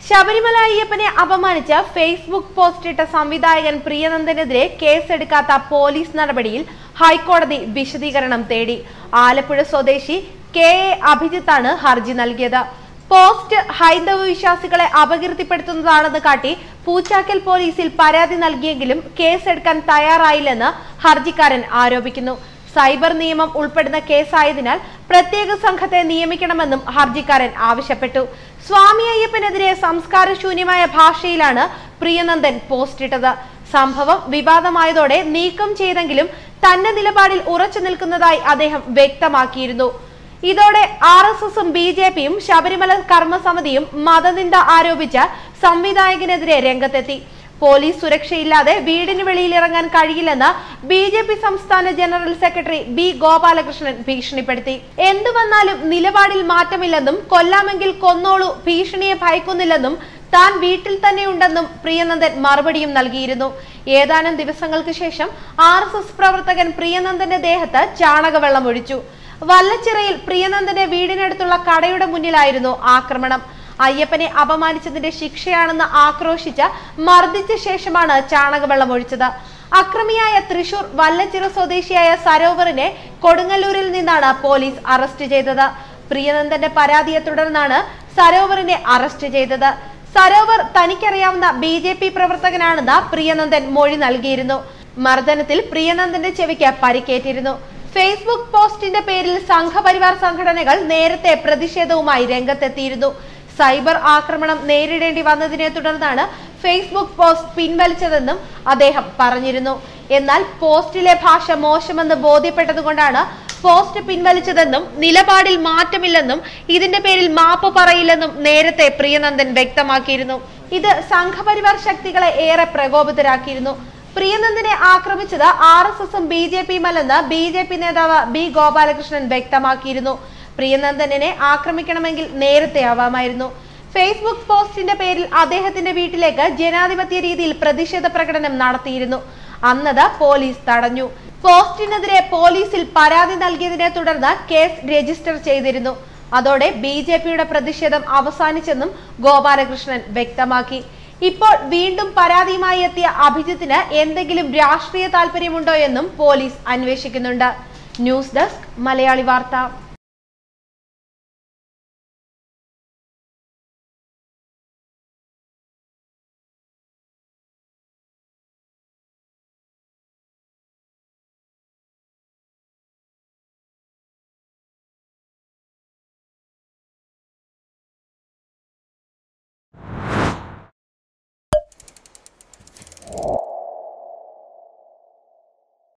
ശബരിമല അയ്യപ്പനെ അപമാനിച്ച് ഫേസ്ബുക്ക് പോസ്റ്റിട്ട സംവിധായകൻ പ്രിയനന്ദനെതിരെ കേസെടുക്കാത്ത പോലീസ് നടപടിയിൽ ഹൈക്കോടതി വിശദീകരണം തേടി. ആലപ്പുഴ സ്വദേശി കെ അഭിജിത്താണ് ഹർജി നൽകിയത്. പോസ്റ്റ് ഹൈന്ദവ വിശ്വാസികളെ അപകീർത്തിപ്പെടുത്തുന്നതാണെന്ന് കാട്ടി പൂച്ചാക്കൽ പോലീസിൽ പരാതി നൽകിയെങ്കിലും കേസെടുക്കാൻ തയ്യാറായില്ലെന്ന് ഹർജിക്കാരൻ ആരോപിക്കുന്നു. സൈബർ നിയമം ഉൾപ്പെടുന്ന കേസായതിനാൽ പ്രത്യേക സംഘത്തെ നിയമിക്കണമെന്നും ഹർജിക്കാരൻ ആവശ്യപ്പെട്ടു. സ്വാമി അയ്യപ്പനെതിരെ സംസ്കാരശൂന്യമായ ഭാഷയിലാണ് പ്രിയനന്ദൻ പോസ്റ്റിട്ടത്. സംഭവം വിവാദമായതോടെ നീക്കം ചെയ്തെങ്കിലും തന്റെ നിലപാടിൽ ഉറച്ചു നിൽക്കുന്നതായി അദ്ദേഹം വ്യക്തമാക്കിയിരുന്നു. ഇതോടെ RSSും BJPയും ശബരിമല കർമ്മസമിതിയും മതനിന്ദ ആരോപിച്ച് സംവിധായകനെതിരെ രംഗത്തെത്തി. പോലീസ് സുരക്ഷയില്ലാതെ വീടിന് വെളിയിലിറങ്ങാൻ കഴിയില്ലെന്ന് BJP സംസ്ഥാന ജനറൽ സെക്രട്ടറി B ഗോപാലകൃഷ്ണൻ ഭീഷണിപ്പെടുത്തി. എന്തു വന്നാലും നിലപാടിൽ മാറ്റമില്ലെന്നും കൊല്ലാമെങ്കിൽ കൊന്നോളൂ, ഭീഷണിയെ ഭയക്കുന്നില്ലെന്നും താൻ വീട്ടിൽ തന്നെയുണ്ടെന്നും പ്രിയനന്ദൻ മറുപടിയും നൽകിയിരുന്നു. ഏതാനും ദിവസങ്ങൾക്ക് ശേഷം RSS പ്രവർത്തകൻ പ്രിയനന്ദന്റെ ദേഹത്ത് ചാണകവെള്ളം ഒഴിച്ചു. വല്ലച്ചിറയിൽ പ്രിയനന്ദന്റെ വീടിനടുത്തുള്ള കടയുടെ മുന്നിലായിരുന്നു ആക്രമണം. അയ്യപ്പനെ അപമാനിച്ചതിന്റെ ശിക്ഷയാണെന്ന് ആക്രോശിച്ച് മർദ്ദിച്ച ശേഷമാണ് ചാണകവെള്ളം ഒഴിച്ചത്. അക്രമിയായ തൃശൂർ വല്ലച്ചിറ സ്വദേശിയായ സരോവറിനെ കൊടുങ്ങല്ലൂരിൽ നിന്നാണ് പോലീസ് അറസ്റ്റ് ചെയ്തത്. പ്രിയനന്ദന്റെ പരാതിയെ തുടർന്നാണ് സരോവറിനെ അറസ്റ്റ് ചെയ്തത്. സരോവർ തനിക്കറിയാവുന്ന BJP പ്രവർത്തകനാണെന്ന് പ്രിയനന്ദൻ മൊഴി നൽകിയിരുന്നു. മർദ്ദനത്തിൽ പ്രിയനന്ദന്റെ ചെവിക്ക് പരിക്കേറ്റിരുന്നു. ഫേസ്ബുക്ക് പോസ്റ്റിന്റെ പേരിൽ സംഘപരിവാർ സംഘടനകൾ നേരത്തെ പ്രതിഷേധവുമായി രംഗത്തെത്തിയിരുന്നു. സൈബർ ആക്രമണം നേരിടേണ്ടി വന്നതിനെ തുടർന്നാണ് ഫേസ്ബുക്ക് പോസ്റ്റ് പിൻവലിച്ചതെന്നും അദ്ദേഹം പറഞ്ഞിരുന്നു. എന്നാൽ പോസ്റ്റിലെ ഭാഷ മോശമെന്ന് ബോധ്യപ്പെട്ടതുകൊണ്ടാണ് പോസ്റ്റ് പിൻവലിച്ചതെന്നും നിലപാടിൽ മാറ്റമില്ലെന്നും ഇതിന്റെ പേരിൽ മാപ്പ് പറയില്ലെന്നും നേരത്തെ പ്രിയനന്ദൻ വ്യക്തമാക്കിയിരുന്നു. ഇത് സംഘപരിവാർ ശക്തികളെ ഏറെ പ്രകോപിതരാക്കിയിരുന്നു. പ്രിയനന്ദനെ ആക്രമിച്ചത് RSSും BJPയുമല്ലെന്ന് BJP നേതാവ് B ഗോപാലകൃഷ്ണൻ വ്യക്തമാക്കിയിരുന്നു. പ്രിയനന്ദനെ ആക്രമിക്കണമെങ്കിൽ നേരത്തെ ആവാമായിരുന്നു. ഫേസ്ബുക്ക് പോസ്റ്റിന്റെ പേരിൽ അദ്ദേഹത്തിന്റെ വീട്ടിലേക്ക് ജനാധിപത്യ രീതിയിൽ പ്രതിഷേധ പ്രകടനം നടത്തിയിരുന്നു. അന്നത് പോലീസ് തടഞ്ഞു. പോസ്റ്റിനെതിരെ പോലീസിൽ പരാതി നൽകിയതിനെ തുടർന്ന് കേസ് രജിസ്റ്റർ ചെയ്തിരുന്നു. അതോടെ BJPയുടെ പ്രതിഷേധം അവസാനിച്ചെന്നും ഗോപാലകൃഷ്ണൻ വ്യക്തമാക്കി. ഇപ്പോൾ വീണ്ടും പരാതിയുമായി എത്തിയ അഭിജിത്തിന് എന്തെങ്കിലും രാഷ്ട്രീയ താല്പര്യമുണ്ടോ എന്നും പോലീസ് അന്വേഷിക്കുന്നുണ്ട്. ന്യൂസ് ഡെസ്ക് മലയാളി വാർത്ത.